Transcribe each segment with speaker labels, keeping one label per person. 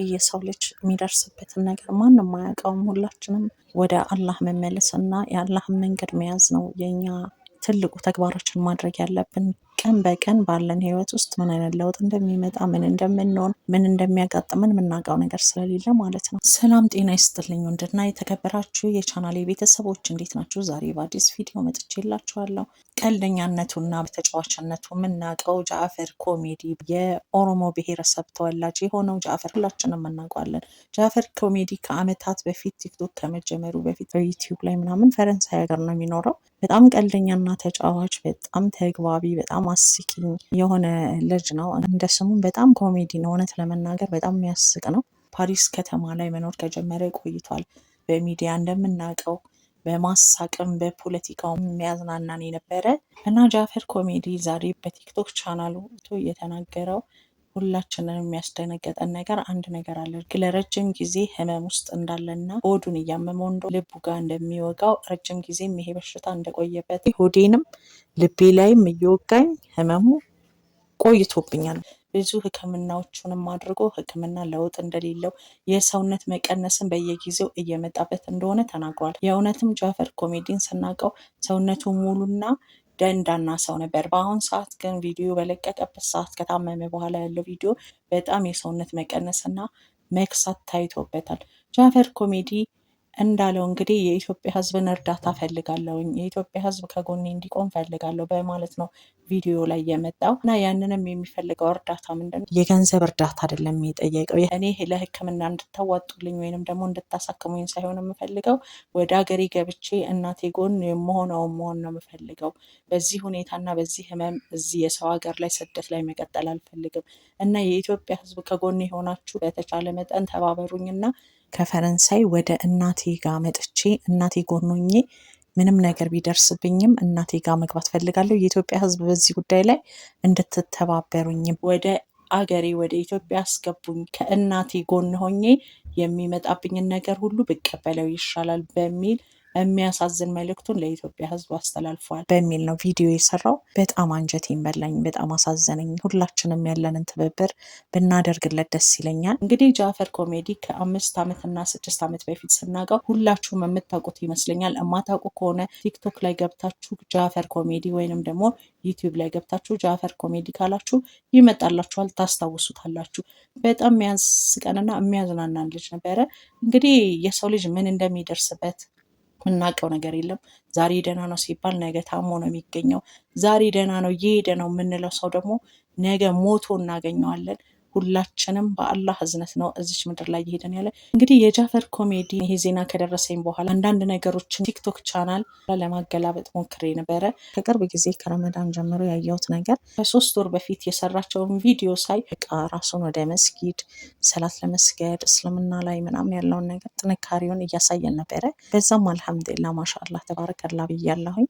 Speaker 1: እንግዲህ የሰው ልጅ የሚደርስበትን ነገር ማንም አያውቀውም። ሁላችንም ወደ አላህ መመለስና የአላህን መንገድ መያዝ ነው የኛ ትልቁ ተግባራችን ማድረግ ያለብን። ቀን በቀን ባለን ህይወት ውስጥ ምን አይነት ለውጥ እንደሚመጣ ምን እንደምንሆን ምን እንደሚያጋጥመን የምናውቀው ነገር ስለሌለ ማለት ነው። ሰላም ጤና ይስጥልኝ ውድና የተከበራችሁ የቻናሌ ቤተሰቦች እንዴት ናችሁ? ዛሬ በአዲስ ቪዲዮ መጥቼላችኋለሁ። ቀልደኛነቱና በተጫዋችነቱ የምናውቀው ጃፈር ኮሜዲ የኦሮሞ ብሔረሰብ ተወላጅ የሆነው ጃፈር ሁላችንም እናውቀዋለን። ጃፈር ኮሜዲ ከአመታት በፊት ቲክቶክ ከመጀመሩ በፊት በዩቲዩብ ላይ ምናምን ፈረንሳይ ሀገር ነው የሚኖረው። በጣም ቀልደኛና ተጫዋች፣ በጣም ተግባቢ፣ በጣም አስቂኝ የሆነ ልጅ ነው። እንደ ስሙም በጣም ኮሜዲ ነው። እውነት ለመናገር በጣም የሚያስቅ ነው። ፓሪስ ከተማ ላይ መኖር ከጀመረ ቆይቷል። በሚዲያ እንደምናውቀው በማሳቅም በፖለቲካውም የሚያዝናናን የነበረ እና ጃፈር ኮሜዲ ዛሬ በቲክቶክ ቻናሉ እየተናገረው ሁላችንን የሚያስደነገጠን ነገር አንድ ነገር አለ። ለረጅም ጊዜ ህመም ውስጥ እንዳለና ሆዱን እያመመው እንደ ልቡ ጋር እንደሚወጋው ረጅም ጊዜም ይሄ በሽታ እንደቆየበት ሆዴንም ልቤ ላይም እየወጋኝ ህመሙ ቆይቶብኛል። ብዙ ህክምናዎቹንም አድርጎ ህክምና ለውጥ እንደሌለው የሰውነት መቀነስን በየጊዜው እየመጣበት እንደሆነ ተናግሯል። የእውነትም ጃፈር ኮሜዲን ስናውቀው ሰውነቱ ሙሉና ደንዳና ሰው ነበር። በአሁን ሰዓት ግን ቪዲዮ በለቀቀበት ሰዓት ከታመመ በኋላ ያለው ቪዲዮ በጣም የሰውነት መቀነስና መክሳት ታይቶበታል። ጃፈር ኮሜዲ እንዳለው እንግዲህ የኢትዮጵያ ህዝብን እርዳታ ፈልጋለሁኝ፣ የኢትዮጵያ ህዝብ ከጎኔ እንዲቆም ፈልጋለሁ በማለት ነው ቪዲዮ ላይ የመጣው እና ያንንም የሚፈልገው እርዳታ ምንድን ነው? የገንዘብ እርዳታ አይደለም የጠየቀው። እኔ ለህክምና እንድታዋጡልኝ ወይንም ደግሞ እንድታሳክሙኝ ሳይሆን የምፈልገው ወደ ሀገሬ ገብቼ እናቴ ጎን መሆን ነው የምፈልገው። በዚህ ሁኔታና በዚህ ህመም እዚህ የሰው ሀገር ላይ ስደት ላይ መቀጠል አልፈልግም እና የኢትዮጵያ ህዝብ ከጎኔ የሆናችሁ በተቻለ መጠን ተባበሩኝና ከፈረንሳይ ወደ እናቴ ጋር መጥቼ እናቴ ጎን ሆኜ ምንም ነገር ቢደርስብኝም እናቴ ጋር መግባት ፈልጋለሁ። የኢትዮጵያ ህዝብ በዚህ ጉዳይ ላይ እንድትተባበሩኝም ወደ አገሬ ወደ ኢትዮጵያ አስገቡኝ፣ ከእናቴ ጎን ሆኜ የሚመጣብኝን ነገር ሁሉ ብቀበለው ይሻላል በሚል የሚያሳዝን መልእክቱን ለኢትዮጵያ ህዝብ አስተላልፏል በሚል ነው ቪዲዮ የሰራው። በጣም አንጀቴን በላኝ፣ በጣም አሳዘነኝ። ሁላችንም ያለንን ትብብር ብናደርግለት ደስ ይለኛል። እንግዲህ ጃፈር ኮሜዲ ከ5 ዓመትና 6 ዓመት በፊት ስናውቀው ሁላችሁም የምታውቁት ይመስለኛል። የማታውቁ ከሆነ ቲክቶክ ላይ ገብታችሁ ጃፈር ኮሜዲ ወይንም ደግሞ ዩቲዩብ ላይ ገብታችሁ ጃፈር ኮሜዲ ካላችሁ ይመጣላችኋል፣ ታስታውሱታላችሁ። በጣም የሚያስቀንና የሚያዝናናን ልጅ ነበረ። እንግዲህ የሰው ልጅ ምን እንደሚደርስበት የምናውቀው ነገር የለም። ዛሬ ደህና ነው ሲባል ነገ ታሞ ነው የሚገኘው። ዛሬ ደህና ነው እየሄደ ነው የምንለው ሰው ደግሞ ነገ ሞቶ እናገኘዋለን። ሁላችንም በአላህ እዝነት ነው እዚች ምድር ላይ እየሄደን ያለ። እንግዲህ የጃፈር ኮሜዲ ይሄ ዜና ከደረሰኝ በኋላ አንዳንድ ነገሮችን ቲክቶክ ቻናል ለማገላበጥ ሞክሬ ነበረ። ከቅርብ ጊዜ ከረመዳን ጀምሮ ያየሁት ነገር ከ3 ወር በፊት የሰራቸውን ቪዲዮ ሳይ በቃ ራሱን ወደ መስጊድ ሰላት ለመስገድ እስልምና ላይ ምናምን ያለውን ነገር ጥንካሬውን እያሳየን ነበረ። በዛም አልሐምዱሊላህ ማሻአላህ ተባረከላ ብያለሁኝ።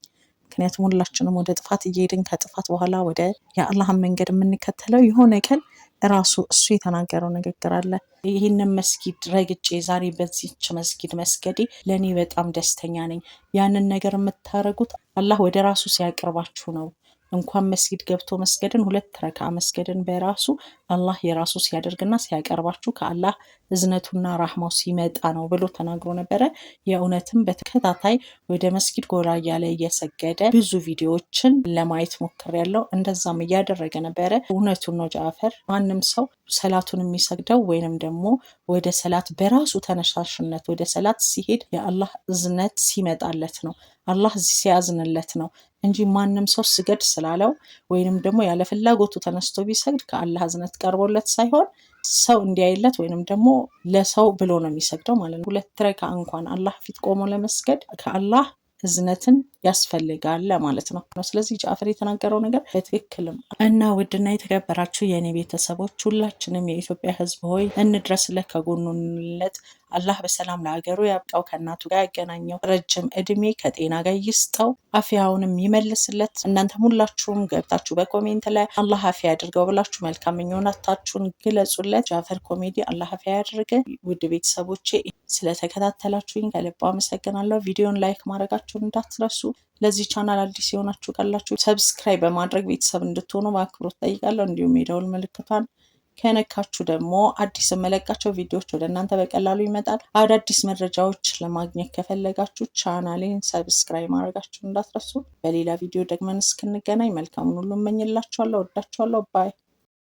Speaker 1: ምክንያቱም ሁላችንም ወደ ጥፋት እየሄድን ከጥፋት በኋላ ወደ የአላህን መንገድ የምንከተለው የሆነ ቀን ራሱ እሱ የተናገረው ንግግር አለ። ይህንን መስጊድ ረግጬ ዛሬ በዚች መስጊድ መስገዴ ለእኔ በጣም ደስተኛ ነኝ። ያንን ነገር የምታደርጉት አላህ ወደ ራሱ ሲያቀርባችሁ ነው። እንኳን መስጊድ ገብቶ መስገድን 2 ረካ መስገድን በራሱ አላህ የራሱ ሲያደርግና ሲያቀርባችሁ ከአላህ እዝነቱና ራህማው ሲመጣ ነው ብሎ ተናግሮ ነበረ። የእውነትም በተከታታይ ወደ መስጊድ ጎራ እያለ እየሰገደ ብዙ ቪዲዮዎችን ለማየት ሞክሬያለሁ። እንደዛም እያደረገ ነበረ። እውነቱን ነው ጃፈር። ማንም ሰው ሰላቱን የሚሰግደው ወይንም ደግሞ ወደ ሰላት በራሱ ተነሳሽነት ወደ ሰላት ሲሄድ የአላህ እዝነት ሲመጣለት ነው፣ አላህ ሲያዝንለት ነው እንጂ ማንም ሰው ስገድ ስላለው ወይንም ደግሞ ያለ ፍላጎቱ ተነስቶ ቢሰግድ ከአላህ እዝነት ቀርቦለት ሳይሆን ሰው እንዲያይለት ወይንም ደግሞ ለሰው ብሎ ነው የሚሰግደው ማለት ነው። 2 ረካ እንኳን አላህ ፊት ቆሞ ለመስገድ ከአላህ እዝነትን ያስፈልጋል ማለት ነው። ስለዚህ ጃፈር የተናገረው ነገር በትክክልም እና ውድና የተከበራችሁ የእኔ ቤተሰቦች ሁላችንም የኢትዮጵያ ህዝብ ሆይ እንድረስለት፣ ከጎኑለት። አላህ በሰላም ለሀገሩ ያብቃው፣ ከእናቱ ጋር ያገናኘው፣ ረጅም እድሜ ከጤና ጋር ይስጠው፣ አፊያውንም ይመልስለት። እናንተም ሁላችሁም ገብታችሁ በኮሜንት ላይ አላህ አፊያ ያድርገው ብላችሁ መልካም ምኞታችሁን ግለጹለት። ጃፈር ኮሜዲ አላህ አፊያ ያድርገ። ውድ ቤተሰቦቼ ስለተከታተላችሁኝ ከልብ አመሰግናለሁ። ቪዲዮን ላይክ ማድረጋችሁን እንዳትረሱ። ለዚህ ቻናል አዲስ የሆናችሁ ካላችሁ ሰብስክራይብ በማድረግ ቤተሰብ እንድትሆኑ በአክብሮት ጠይቃለሁ። እንዲሁም የደውል ምልክቷን ከነካችሁ ደግሞ አዲስ የምለቃቸው ቪዲዮዎች ወደ እናንተ በቀላሉ ይመጣል። አዳዲስ መረጃዎች ለማግኘት ከፈለጋችሁ ቻናሌን ሰብስክራይብ ማድረጋችሁን እንዳትረሱ። በሌላ ቪዲዮ ደግመን እስክንገናኝ መልካሙን ሁሉ እመኝላችኋለሁ። ወዳችኋለሁ። ባይ